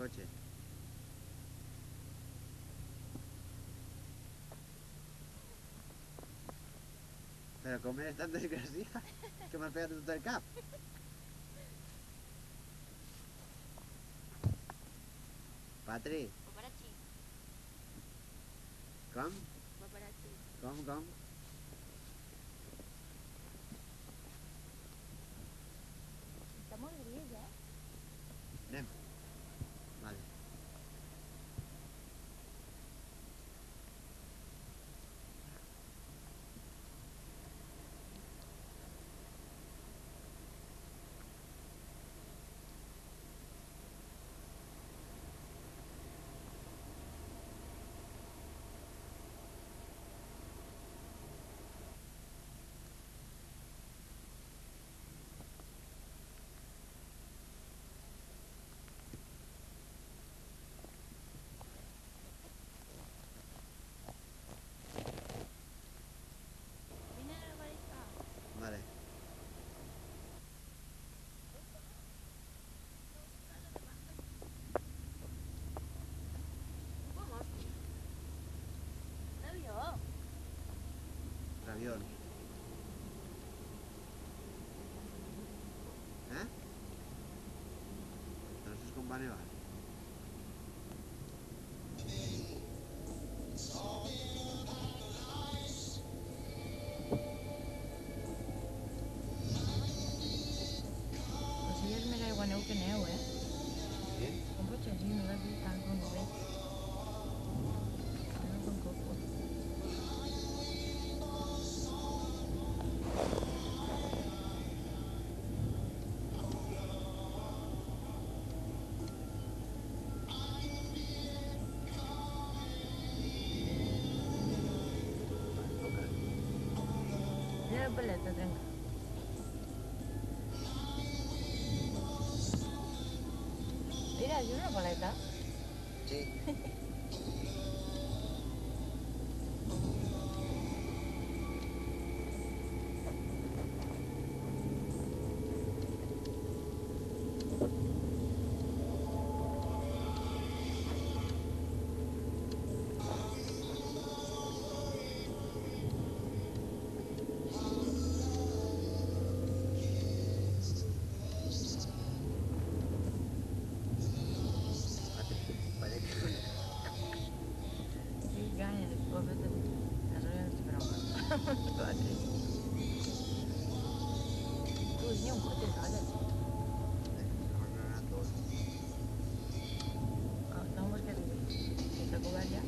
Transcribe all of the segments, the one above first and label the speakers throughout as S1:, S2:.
S1: coche. Pero com eres tan desgraciada que m'has pegat tot el cap. Patri,
S2: Paparazzi.
S1: com?
S2: Paparazzi.
S1: Com?
S2: Està molt gris,
S1: Anem. Vale.
S2: Vine a la pareja.
S1: Vale.
S2: Vamos. No vio.
S1: Raviol. No sé com va nevar.
S2: Així és més aigua neu que neu,
S1: Sí?
S2: Com pots així? No l'has vist tant com bé. No com coco. Mira la paleta, trenca. Mira, és una paleta.
S1: Sí. Patri, vale que...
S2: Que ganes, pobre de... Eso ya no es broma. Padre. Tu, ni un corte, ¿sabes? No, porque está cobrar ya.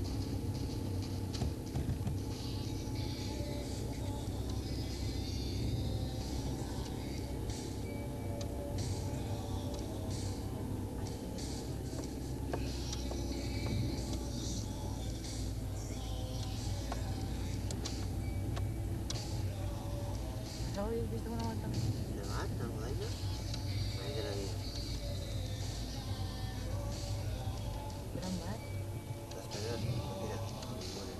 S2: ¿Lo habéis visto una vuelta?
S1: Nevat, Almudaina? Mai de la vida.
S2: Gran mar.
S1: Després, mira, bueno,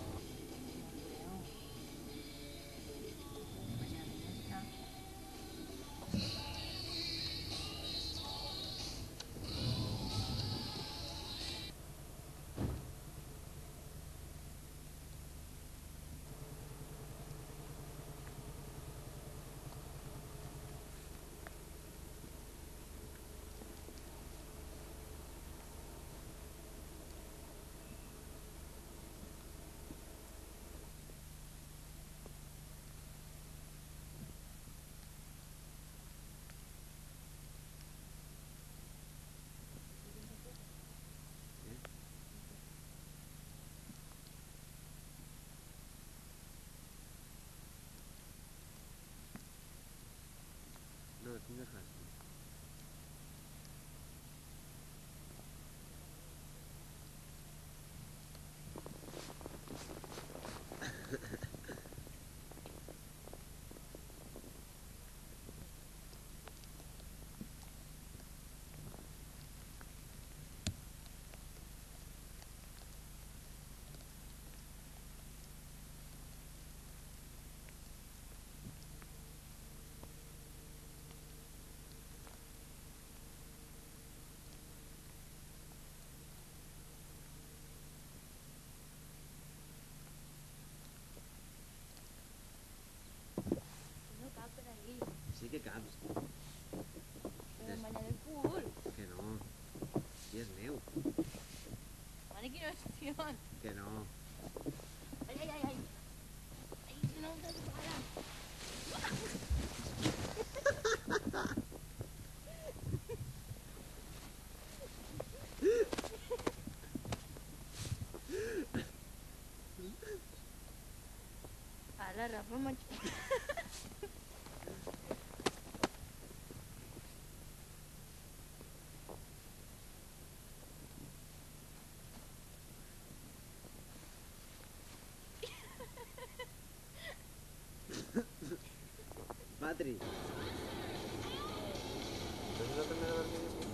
S2: Juan.
S1: Que no.
S2: Ay, ay, ay, ay. Ay, no te disparan. A la Rafa, macho.
S1: Matri.
S3: ¿Es la primera vez que